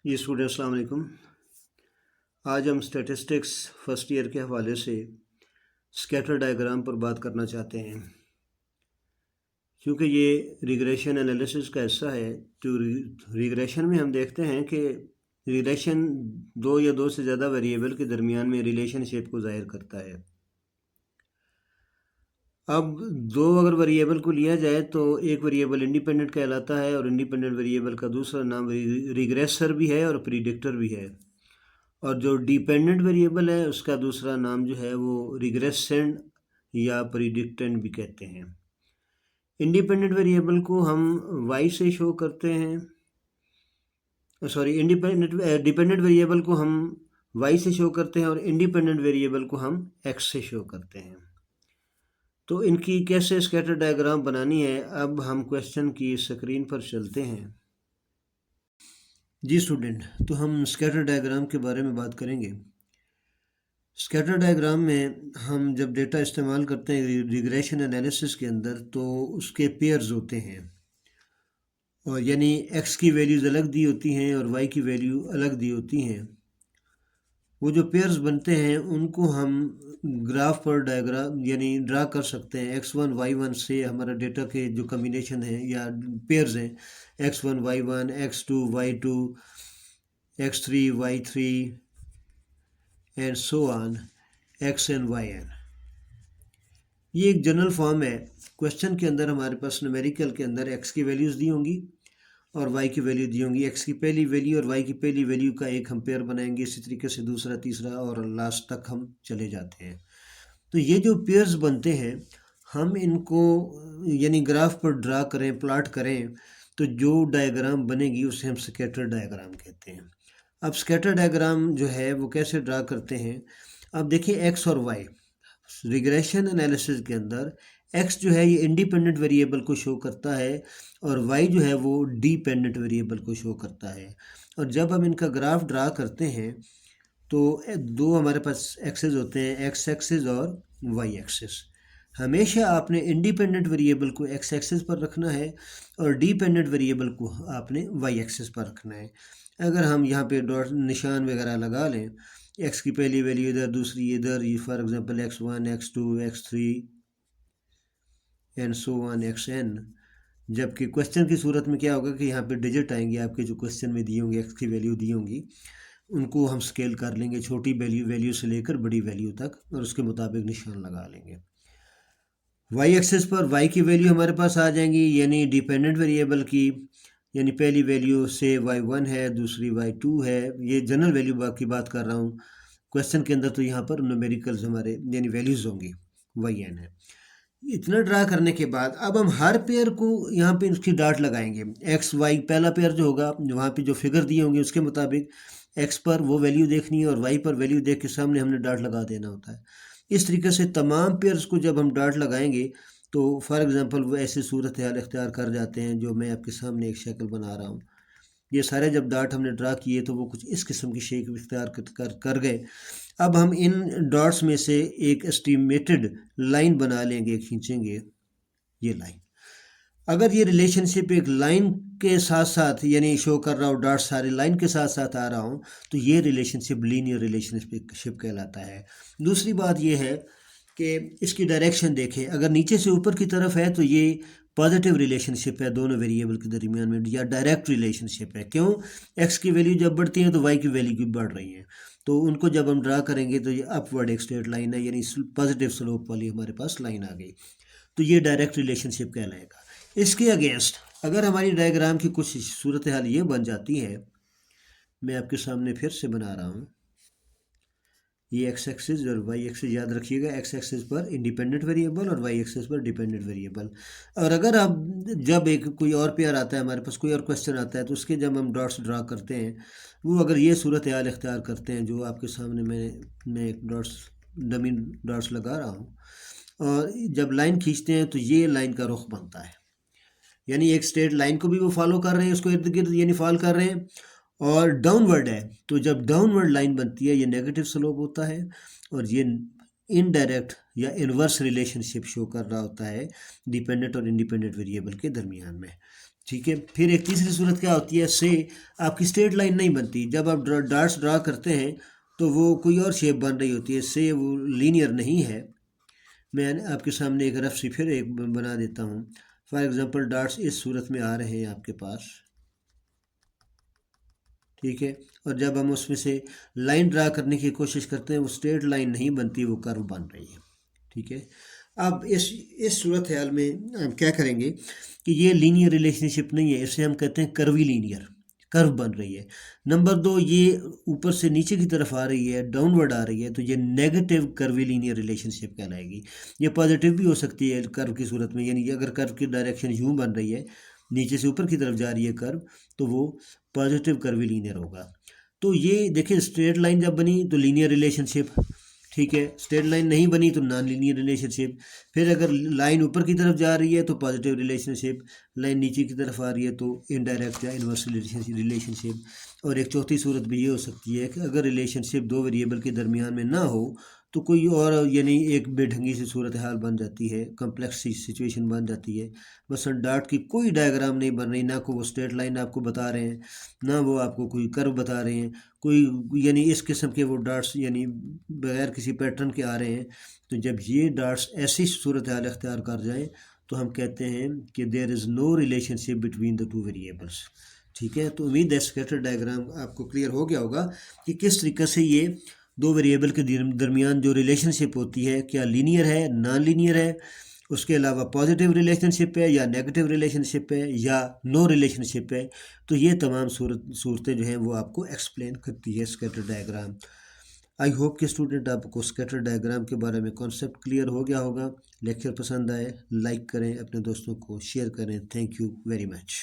जी student अस्सलाम वालेकुम। आज हम स्टैटिस्टिक्स फर्स्ट ईयर के हवाले से स्कैटर डायग्राम पर बात करना चाहते हैं। क्योंकि ये रिग्रेशन एनालिसिस का हिस्सा है, तो रिग्रेशन में हम देखते हैं कि रिग्रेशन दो या दो से ज़्यादा वेरिएबल के दरमियान में रिलेशनशिप को ज़ाहिर करता है। अब दो अगर वेरिएबल को लिया जाए तो एक वेरिएबल इंडिपेंडेंट कहलाता है और इंडिपेंडेंट वेरिएबल का दूसरा नाम रिग्रेसर भी है और प्रिडिक्टर भी है। और जो डिपेंडेंट वेरिएबल है उसका दूसरा नाम जो है वो रिग्रेसेंट या प्रिडिक्टेंट भी कहते हैं। इंडिपेंडेंट वेरिएबल को हम y से शो करते हैं, डिपेंडेंट वेरिएबल को हम y से शो करते हैं और इंडिपेंडेंट वेरिएबल को हम x से शो करते हैं। तो इनकी कैसे स्कैटर डायग्राम बनानी है, अब हम क्वेश्चन की स्क्रीन पर चलते हैं। जी स्टूडेंट, तो हम स्कैटर डायग्राम के बारे में बात करेंगे। स्कैटर डायग्राम में हम जब डेटा इस्तेमाल करते हैं रिग्रेशन एनालिसिस के अंदर, तो उसके पेयर्स होते हैं, और यानी x की वैल्यूज़ अलग दी होती हैं और y की वैल्यू अलग दी होती हैं। वो जो पेयर्स बनते हैं उनको हम ग्राफ पर डायग्राम यानी ड्रा कर सकते हैं। x1 y1 से हमारा डेटा के जो कम्बिनेशन है या पेयर्स हैं, x1 y1, x2 y2, x3 y3 and so on xn yn। ये एक जनरल फॉर्म है। क्वेश्चन के अंदर हमारे पास न्यूमेरिकल के अंदर x की वैल्यूज़ दी होंगी और y की वैल्यू दी होंगी। x की पहली वैल्यू और y की पहली वैल्यू का एक हम पेयर बनाएंगे, इसी तरीके से दूसरा, तीसरा और लास्ट तक हम चले जाते हैं। तो ये जो पेयर्स बनते हैं, हम इनको यानी ग्राफ पर ड्रा करें, प्लॉट करें, तो जो डायग्राम बनेगी उसे हम स्कैटर डायग्राम कहते हैं। अब स्कैटर डायग्राम जो है वो कैसे ड्रा करते हैं, अब देखिए x और y रिग्रेशन एनालिसिस के अंदर x जो है ये इंडिपेंडेंट वेरिएबल को शो करता है और y जो है वो डिपेंडेंट वेरिएबल को शो करता है। और जब हम इनका ग्राफ ड्रा करते हैं तो दो हमारे पास एक्सेस होते हैं, x एक्सिस और y एक्सिस। हमेशा आपने इंडिपेंडेंट वेरिएबल को x एक्सिस पर रखना है और डिपेंडेंट वेरिएबल को आपने y एक्सिस पर रखना है। अगर हम यहाँ पे डॉट निशान वगैरह लगा लें, x की पहली वैल्यू इधर, दूसरी इधर, ये for example x1 x2 x3 and so on xn। जबकि क्वेश्चन की सूरत में क्या होगा कि यहाँ पे डिजिट आएंगे आपके जो क्वेश्चन में दिए होंगे, x की वैल्यू दी होंगी, उनको हम स्केल कर लेंगे छोटी वैल्यू से लेकर बड़ी वैल्यू तक और उसके मुताबिक निशान लगा लेंगे। y एक्सिस पर y की वैल्यू हमारे पास आ जाएंगी, यानी डिपेंडेंट वेरिएबल की, यानी पहली वैल्यू से y1 है, दूसरी y2 है। ये जनरल वैल्यू की बात कर रहा हूँ। क्वेश्चन के अंदर तो यहाँ पर न्यूमेरिकल्स हमारे यानी वैल्यूज़ होंगी, yn है। इतना ड्रा करने के बाद अब हम हर पेयर को यहाँ पे उसकी डाट लगाएंगे। एक्स वाई पहला पेयर जो होगा, वहाँ पे जो फिगर दिए होंगे उसके मुताबिक एक्स पर वो वैल्यू देखनी है और वाई पर वैल्यू देख के सामने हमने डाट लगा देना होता है। इस तरीके से तमाम पेयर्स को जब हम डाट लगाएंगे तो फॉर एग्ज़ाम्पल वो ऐसी सूरत हाल इख्तियार कर जाते हैं जो मैं आपके सामने एक शक्ल बना रहा हूँ। ये सारे जब डाट हमने ड्रा किए तो वो कुछ इस किस्म की शेप इख्तियार कर गए। अब हम इन डॉट्स में से एक एस्टिमेटेड लाइन बना लेंगे, खींचेंगे ये लाइन। अगर ये रिलेशनशिप एक लाइन के साथ साथ यानी शो कर रहा हो, डॉट सारे लाइन के साथ साथ आ रहा हो, तो ये रिलेशनशिप लीनियर रिलेशनशिप कहलाता है। दूसरी बात ये है कि इसकी डायरेक्शन देखें, अगर नीचे से ऊपर की तरफ है तो ये पॉजिटिव रिलेशनशिप है दोनों वेरिएबल के दरमियान में, या डायरेक्ट रिलेशनशिप है। क्यों? एक्स की वैल्यू जब बढ़ती है तो वाई की वैल्यू भी बढ़ रही है, तो उनको जब हम ड्रा करेंगे तो ये अपवर्ड एक स्ट्रेट लाइन है, यानी पॉजिटिव स्लोप वाली हमारे पास लाइन आ गई, तो ये डायरेक्ट रिलेशनशिप कहलाएगा। इसके अगेंस्ट अगर हमारी डायग्राम की कुछ सूरत हाल ये बन जाती है, मैं आपके सामने फिर से बना रहा हूँ। ये एक्स एक्सिस और वाई एक्सिस याद रखिएगा, एक्स एक्सिस पर इंडिपेंडेंट वेरिएबल और वाई एक्सिस पर डिपेंडेंट वेरिएबल। और अगर आप जब एक कोई और पेयर आता है हमारे पास, कोई और क्वेश्चन आता है, तो उसके जब हम डॉट्स ड्रा करते हैं, वो अगर ये सूरत हाल इख्तियार करते हैं जो आपके सामने मैं एक डमी डॉट्स लगा रहा हूँ, और जब लाइन खींचते हैं तो ये लाइन का रुख बनता है, यानी एक स्ट्रेट लाइन को भी वो फॉलो कर रहे हैं, उसको इर्द गिर्द यानी फॉल कर रहे हैं, और डाउनवर्ड है। तो जब डाउनवर्ड लाइन बनती है ये नेगेटिव स्लोप होता है और ये इनडायरेक्ट या इन्वर्स रिलेशनशिप शो कर रहा होता है डिपेंडेंट और इंडिपेंडेंट वेरिएबल के दरमियान में। ठीक है। फिर एक तीसरी सूरत क्या होती है, से आपकी स्ट्रेट लाइन नहीं बनती। जब आप डार्ट्स ड्रा करते हैं तो वो कोई और शेप बन रही होती है, से वो लीनियर नहीं है। मैं आपके सामने एक रफ सी फिर एक बना देता हूँ। फॉर एग्जांपल डार्ट्स इस सूरत में आ रहे हैं आपके पास, ठीक है। और जब हम उसमें से लाइन ड्रा करने की कोशिश करते हैं वो स्ट्रेट लाइन नहीं बनती, वो कर्व बन रही है, ठीक है। अब इस सूरत ख्याल में हम क्या करेंगे कि ये लीनियर रिलेशनशिप नहीं है, इसे हम कहते हैं कर्वी लीनियर, कर्व बन रही है। नंबर दो, ये ऊपर से नीचे की तरफ आ रही है, डाउनवर्ड आ रही है, तो ये नेगेटिव कर्वी लीनियर रिलेशनशिप कहलाएगी। ये पॉजिटिव भी हो सकती है कर्व की सूरत में, यानी अगर कर्व की डायरेक्शन यूँ बन रही है, नीचे से ऊपर की तरफ जा रही है कर्व, तो वो पॉजिटिव कर्वी लीनियर होगा। तो ये देखिए, स्ट्रेट लाइन जब बनी तो लीनियर रिलेशनशिप, ठीक है। स्ट्रेट लाइन नहीं बनी तो नॉन लीनियर रिलेशनशिप। फिर अगर लाइन ऊपर की तरफ जा रही है तो पॉजिटिव रिलेशनशिप, लाइन नीचे की तरफ आ रही है तो इनडायरेक्ट या इन्वर्स रिलेशनशिप। और एक चौथी सूरत भी ये हो सकती है कि अगर रिलेशनशिप दो वेरिएबल के दरमियान में ना हो तो कोई और, यानी एक बेढंगी सी सूरत हाल बन जाती है, कम्प्लेक्स सी सिचुएशन बन जाती है। बस डार्ट की कोई डायग्राम नहीं बन रही, ना को वो स्ट्रेट लाइन आपको बता रहे हैं, ना वो आपको कोई कर्व बता रहे हैं, कोई यानी इस किस्म के वो डार्ट्स यानी बगैर किसी पैटर्न के आ रहे हैं। तो जब ये डार्ट्स ऐसी सूरत हाल अख्तियार कर जाएँ तो हम कहते हैं कि there is no relationship between the two variables, ठीक है। तो उम्मीद है स्कैटर डायग्राम आपको क्लियर हो गया होगा कि किस तरीके से ये दो वेरिएबल के दरमियान जो रिलेशनशिप होती है, क्या लीनियर है, नॉन लीनियर है, उसके अलावा पॉजिटिव रिलेशनशिप है या नेगेटिव रिलेशनशिप है या नो रिलेशनशिप है। तो ये तमाम सूरतें जो हैं वो आपको एक्सप्लेन करती है स्कैटर डायग्राम। आई होप कि स्टूडेंट आपको स्कैटर डायग्राम के बारे में कॉन्सेप्ट क्लियर हो गया होगा। लेक्चर पसंद आए लाइक करें, अपने दोस्तों को शेयर करें। Thank you very much.